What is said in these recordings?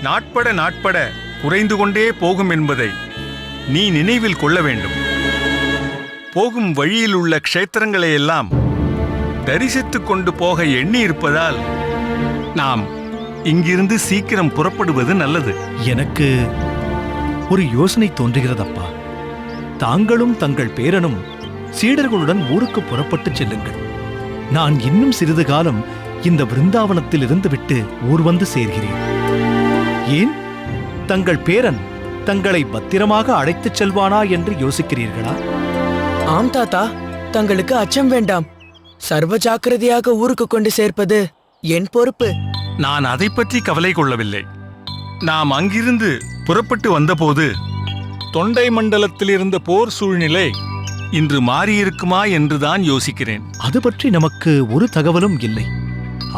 நாட்பட நாட்பட குறைந்து கொண்டே போகும் என்பதை நீ நினைவில் கொள்ள வேண்டும். போகும் வழியில் உள்ள க்ஷேத்திரங்களை எல்லாம் தரிசித்துக் கொண்டு போக எண்ணி இருப்பதால் நாம் இங்கிருந்து சீக்கிரம் புறப்படுவது நல்லது. எனக்கு ஒரு யோசனை தோன்றுகிறதப்பா. தாங்களும் தங்கள் பேரனும் சீடர்களுடன் ஊருக்கு புறப்பட்டு செல்லுங்கள். நான் இன்னும் சிறிது காலம் இந்த விருந்தாவனத்தில் இருந்துவிட்டு ஊர் வந்து சேர்கிறேன். ஏன் தங்கள் பேரன் தங்களை பத்திரமாக அழைத்துச் செல்வானா என்று யோசிக்கிறீர்களா? ஆம் தாத்தா, தங்களுக்கு அச்சம் வேண்டாம். சர்வ ஜாக்கிரதையாக ஊருக்கு கொண்டு சேர்ப்பது என் பொறுப்பு. நான் அதை பற்றி கவலை கொள்ளவில்லை. நாம் அங்கிருந்து புறப்பட்டு வந்தபோது தொண்டை மண்டலத்தில் இருந்த போர் சூழ்நிலை இன்று மாறியிருக்குமா என்றுதான் யோசிக்கிறேன். அது பற்றி நமக்கு ஒரு தகவலும் இல்லை.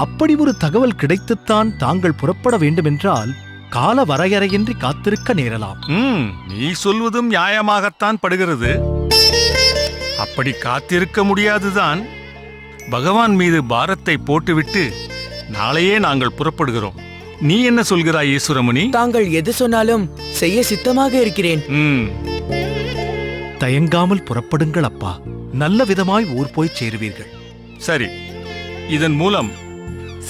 அப்படி ஒரு தகவல் கிடைத்துத்தான் தாங்கள் புறப்பட வேண்டுமென்றால் கால வரையறையின்றி காத்திருக்க நேரலாம். நீ சொல்வதும் நியாயமாகத்தான் படுகிறது. அப்படி காத்திருக்க முடியாதுதான். பகவான் மீது பாரத்தை போட்டுவிட்டு நாளையே நாங்கள் புறப்படுகிறோம். நீ என்ன சொல்கிறாய் ஈஸ்வரமுனி? தாங்கள் எது சொன்னாலும் செய்ய சித்தமாக இருக்கிறேன். தயங்காமல் புறப்படுங்கள் அப்பா. நல்ல விதமாய் ஊர் போய் சேருவீர்கள். சரி, இதன் மூலம்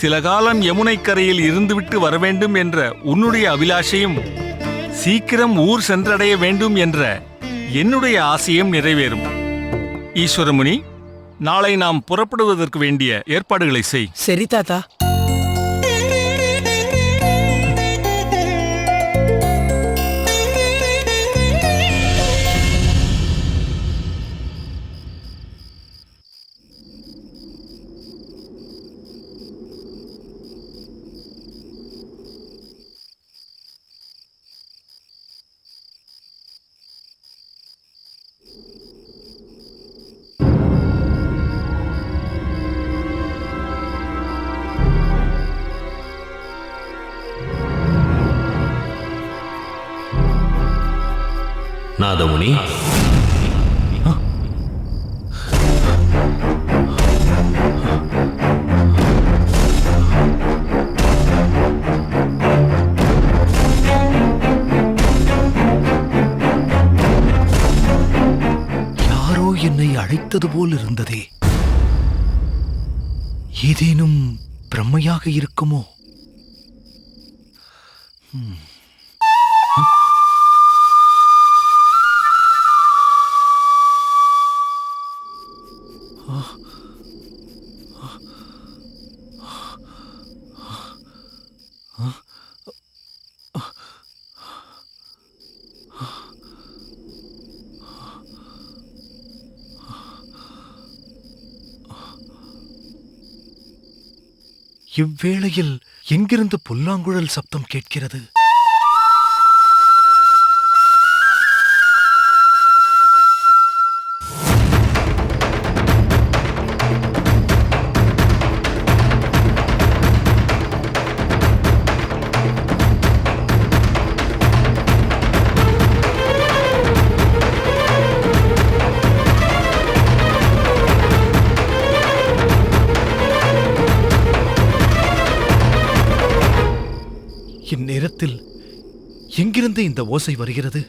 சில காலம் யமுனை கரையில் இருந்துவிட்டு வரவேண்டும் என்ற உன்னுடைய அபிலாஷையும் சீக்கிரம் ஊர் சென்றடைய வேண்டும் என்ற என்னுடைய ஆசையும் நிறைவேறும். ஈஸ்வரமுனி, நாளை நாம் புறப்படுவதற்கு வேண்டிய ஏற்பாடுகளை செய். சரி தாத்தா. நாதமுனி, யாரோ என்னை அழைத்தது போல் இருந்ததே. ஏதேனும் பிரம்மையாக இருக்குமோ? இவ்வேளையில் எங்கிருந்து புல்லாங்குழல் சப்தம் கேட்கிறது? இந்நேரத்தில் எங்கிருந்து இந்த ஓசை வருகிறது?